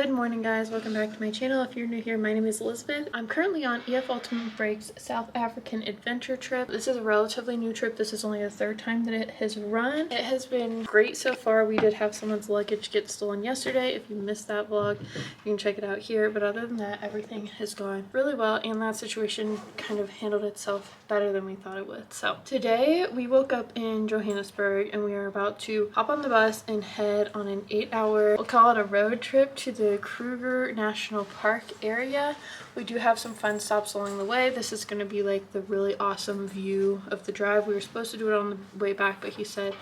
Good morning, guys. Welcome back to my channel. If you're new here, my name is Elizabeth. I'm currently on EF Ultimate Break's South African adventure trip. This is a relatively new trip. This is only the third time that it has run. It has been great so far. We did have someone's luggage get stolen yesterday. If you missed that vlog, you can check it out here. But other than that, everything has gone really well, and that situation kind of handled itself better than we thought it would. So today we woke up in Johannesburg and we are about to hop on the bus and head on an 8-hour, we'll call it a road trip, to the Kruger National Park area. We do have some fun stops along the way. This is going to be like the really awesome view of the drive. We were supposed to do it on the way back, but he said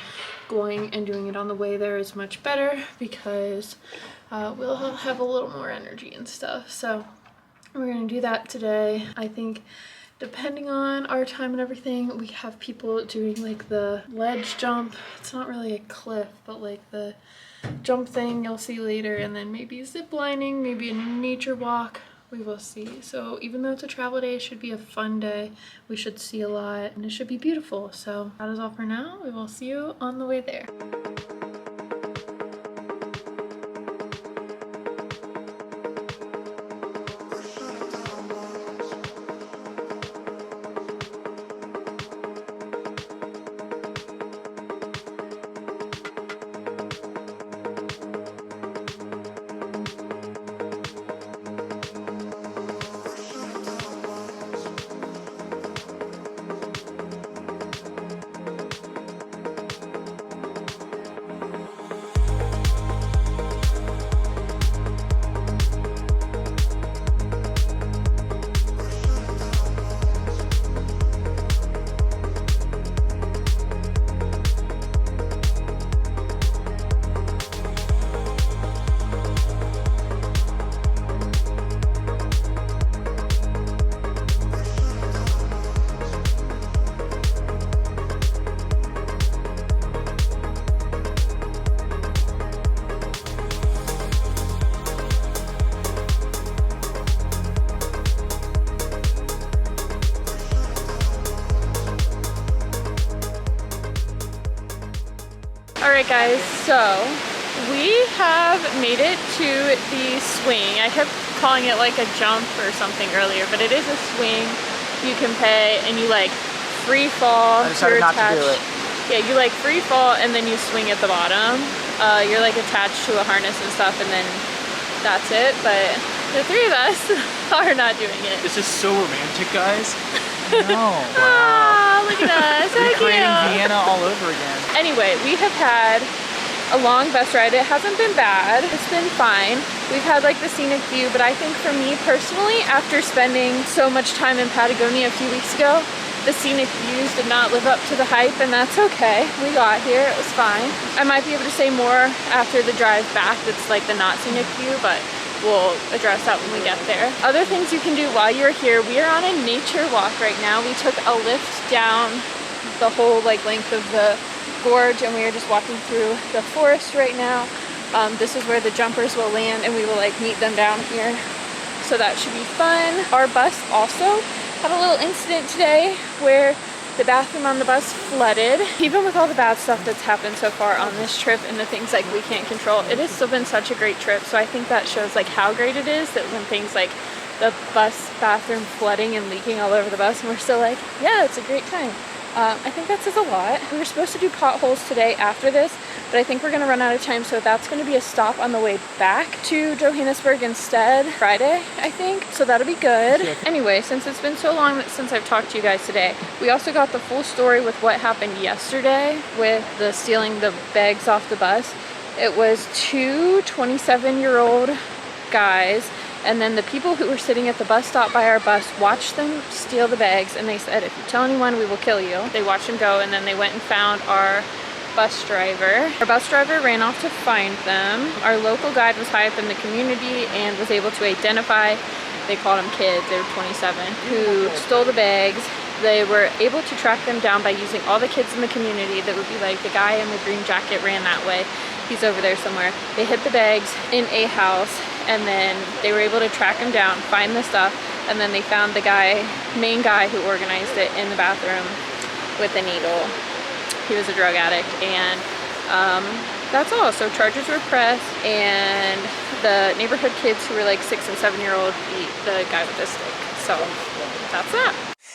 going and doing it on the way there is much better because we'll have a little more energy and stuff. So we're going to do that today. I think depending on our time and everything, we have people doing like the ledge jump. It's not really a cliff, but like the jump thing you'll see later, and then maybe zip lining, maybe a nature walk. We will see. So even though it's a travel day, it should be a fun day. We should see a lot and it should be beautiful. So that is all for now. We will see you on the way there. Alright guys, so we have made it to the swing. I kept calling it like a jump or something earlier, but it is a swing. You can pay and you like free fall. I decided not to do it. Yeah, you like free fall and then you swing at the bottom. You're like attached to a harness and stuff, and then that's it. But the three of us are not doing it. This is so romantic, guys. No. Wow. Look at us. So Recreating cute. Vienna all over again. Anyway, we have had a long bus ride. It hasn't been bad. It's been fine. We've had like the scenic view, but I think for me personally, after spending so much time in Patagonia a few weeks ago, the scenic views did not live up to the hype, and that's okay. We got here, it was fine. I might be able to say more after the drive back that's like the not scenic view, but we'll address that when we get there. Other things you can do while you're here, we are on a nature walk right now. We took a lift down the whole like length of the gorge, and we are just walking through the forest right now. This is where the jumpers will land, and we will like meet them down here. So that should be fun. Our bus also had a little incident today where the bathroom on the bus flooded. Even with all the bad stuff that's happened so far on this trip and the things like we can't control, it has still been such a great trip. So I think that shows like how great it is that when things like the bus bathroom flooding and leaking all over the bus, and we're still like, yeah, it's a great time. I think that says a lot. We were supposed to do potholes today after this, but I think we're gonna run out of time, so that's gonna be a stop on the way back to Johannesburg instead, Friday, I think. So that'll be good. Anyway, since it's been so long since I've talked to you guys today, we also got the full story with what happened yesterday with the stealing the bags off the bus. It was two 27-year-old guys, and then the people who were sitting at the bus stop by our bus watched them steal the bags, and they said, if you tell anyone, we will kill you. They watched them go, and then they went and found our bus driver. Our bus driver ran off to find them. Our local guide was high up in the community and was able to identify, they called them kids, they were 27, who stole the bags. They were able to track them down by using all the kids in the community. That would be like the guy in the green jacket ran that way. He's over there somewhere. They hid the bags in a house, and then they were able to track him down, find the stuff, and then they found the main guy who organized it in the bathroom with a needle. He was a drug addict, and that's all. So charges were pressed, and the neighborhood kids who were like 6 and 7-year-old beat the guy with the stick. So that's that.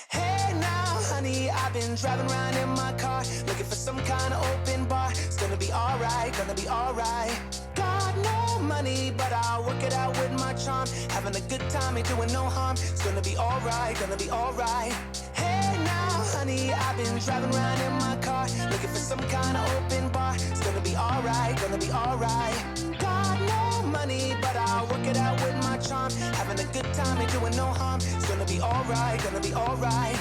Hey now, honey, I've been driving around in my car, looking for some kind of open bar. It's gonna be alright, gonna be alright. Got no money, but I'll work it out with my charm. Having a good time, ain't doing no harm. It's gonna be alright, gonna be alright. Hey now, honey, I've been driving around in my car, looking for some kind of open bar. It's gonna be alright, gonna be alright. Got no money, but I'll work it out with my charm. Having a good time, ain't doing no harm. It's gonna be alright, gonna be alright.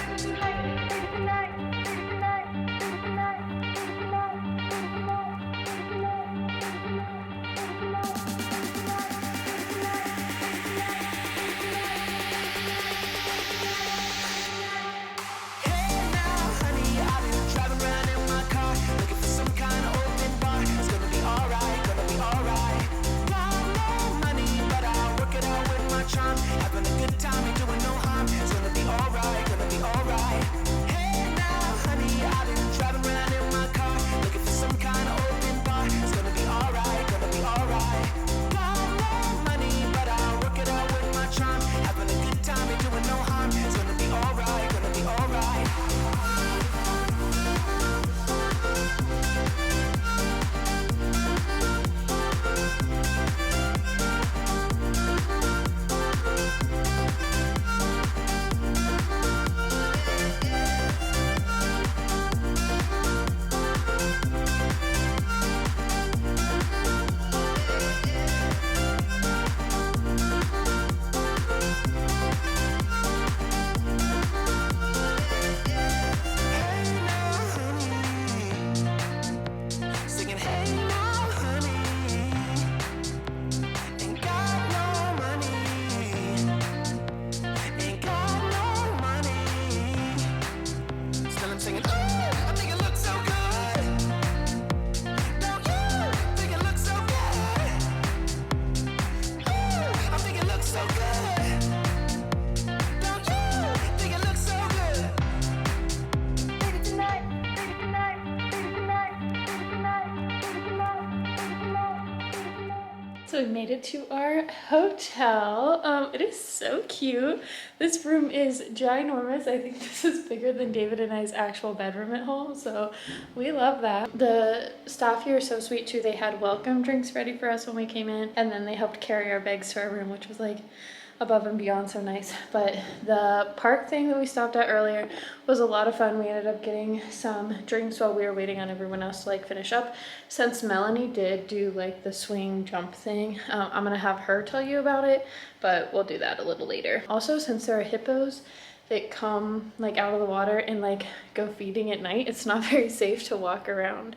Having a good time, ain't doing no harm. It's gonna be alright, gonna be alright. Hey now, honey, I've been driving around in my car, looking for some kind of open bar. It's gonna be alright, gonna be alright. Got no money, but I'll work it out with my charm. Having a good time, ain't doing no harm. It's gonna be alright, gonna be alright. So we made it to our hotel. It is so cute. This room is ginormous. I think this is bigger than David and I's actual bedroom at home, so we love that. The staff here are so sweet too. They had welcome drinks ready for us when we came in, and then they helped carry our bags to our room, which was like above and beyond so nice. But the park thing that we stopped at earlier was a lot of fun. We ended up getting some drinks while we were waiting on everyone else to like finish up. Since Melanie did do like the swing jump thing, I'm gonna have her tell you about it, but we'll do that a little later. Also, since there are hippos that come like out of the water and like go feeding at night, it's not very safe to walk around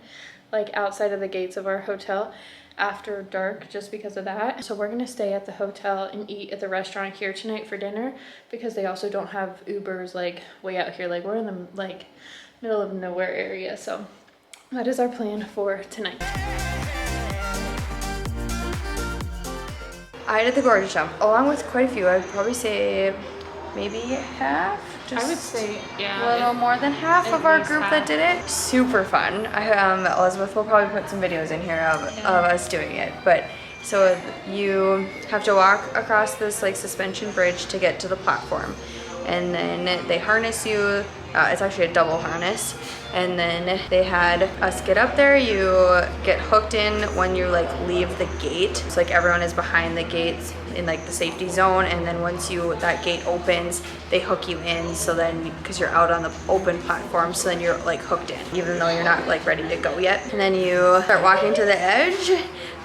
like outside of the gates of our hotel after dark just because of that. So we're gonna stay at the hotel and eat at the restaurant here tonight for dinner, because they also don't have Ubers like way out here. Like we're in the like middle of nowhere area. So that is our plan for tonight. I did the Gorge jump along with quite a few. I'd probably say maybe half. I would say, yeah, a little more than half of our group that did it. Super fun. Elizabeth will probably put some videos in here of us doing it. But so you have to walk across this like suspension bridge to get to the platform, and then they harness you. It's actually a double harness, and then they had us get up there. You get hooked in when you like leave the gate. So like everyone is behind the gates in like the safety zone, and then once that gate opens, they hook you in. So then, because you're out on the open platform, so then you're like hooked in, even though you're not like ready to go yet. And then you start walking to the edge.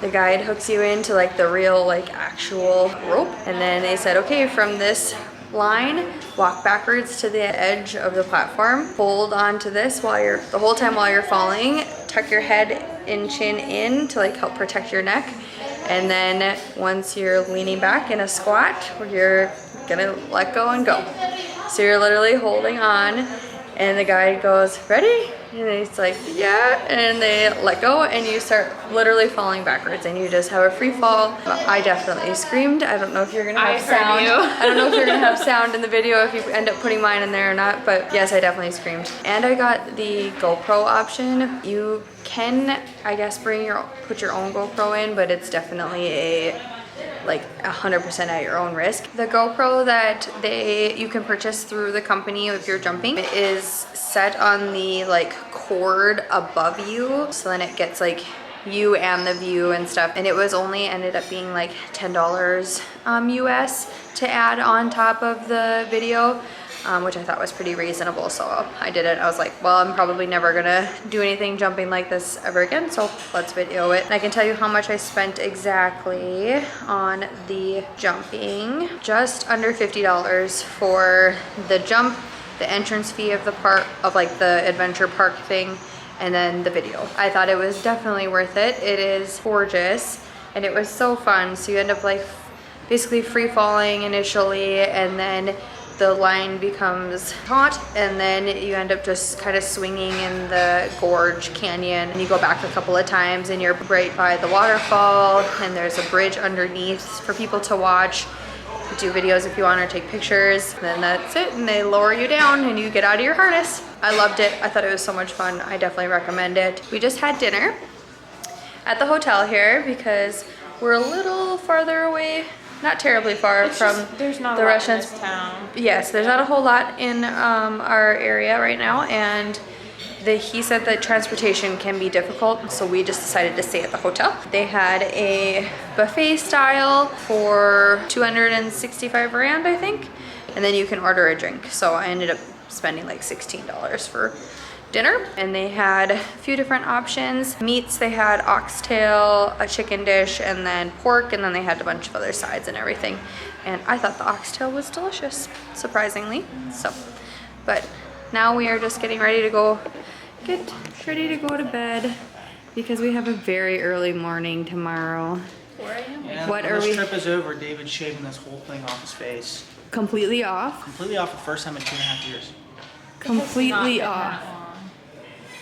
The guide hooks you into like the real like actual rope, and then they said, okay, from this line, walk backwards to the edge of the platform, hold on to this the whole time while you're falling, tuck your head and chin in to like help protect your neck, and then once you're leaning back in a squat, you're gonna let go and go. So you're literally holding on, and the guy goes, ready, And it's like, yeah, and they let go and you start literally falling backwards and you just have a free fall. I definitely screamed. I don't know if you're gonna have sound. I don't know if you're gonna have sound in the video if you end up putting mine in there or not, but yes, I definitely screamed. And I got the GoPro option. You can, I guess, put your own GoPro in, but it's definitely like 100% at your own risk. The GoPro that you can purchase through the company if you're jumping is set on the like cord above you, so then it gets like you and the view and stuff, and it was only ended up being like $10 US to add on top of the video, which I thought was pretty reasonable, so I did it. I was like, well, I'm probably never gonna do anything jumping like this ever again, so let's video it. And I can tell you how much I spent exactly on the jumping. Just under $50 for the jump, the entrance fee of the park, of like the adventure park thing, and then the video. I thought it was definitely worth it. It is gorgeous and it was so fun. So you end up like basically free falling initially, and then the line becomes taut, and then you end up just kind of swinging in the gorge canyon, and you go back a couple of times and you're right by the waterfall, and there's a bridge underneath for people to watch, do videos if you want, or take pictures. And then that's it, and they lower you down and you get out of your harness. I loved it. I thought it was so much fun. I definitely recommend it. We just had dinner at the hotel here because we're a little farther away. Not terribly far from there's not the a lot restaurants. in this town. Yes, there's not a whole lot in our area right now, and he said that transportation can be difficult, so we just decided to stay at the hotel. They had a buffet style for 265 rand, I think, and then you can order a drink. So I ended up spending like $16 for dinner, and they had a few different options. Meats, they had oxtail, a chicken dish, and then pork, and then they had a bunch of other sides and everything. And I thought the oxtail was delicious, surprisingly. So, but now we are just getting ready to go to bed because we have a very early morning tomorrow. 4 a.m. And What when are this we- trip is over, David's shaving this whole thing off his face. Completely off? Completely off for the first time in 2.5 years. Completely off.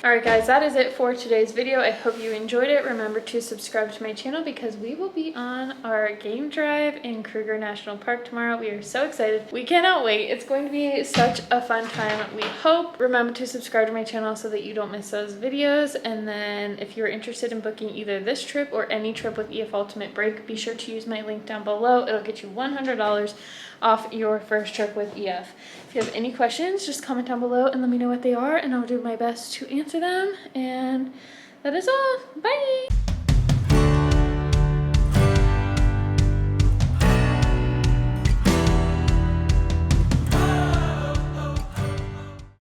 Alright guys, that is it for today's video. I hope you enjoyed it. Remember to subscribe to my channel because we will be on our game drive in Kruger National Park tomorrow. We are so excited. We cannot wait. It's going to be such a fun time, we hope. Remember to subscribe to my channel so that you don't miss those videos. And then if you're interested in booking either this trip or any trip with EF Ultimate Break, be sure to use my link down below. It'll get you $100 off your first trip with EF. If you have any questions, just comment down below and let me know what they are, and I'll do my best to answer them. And that is all. Bye!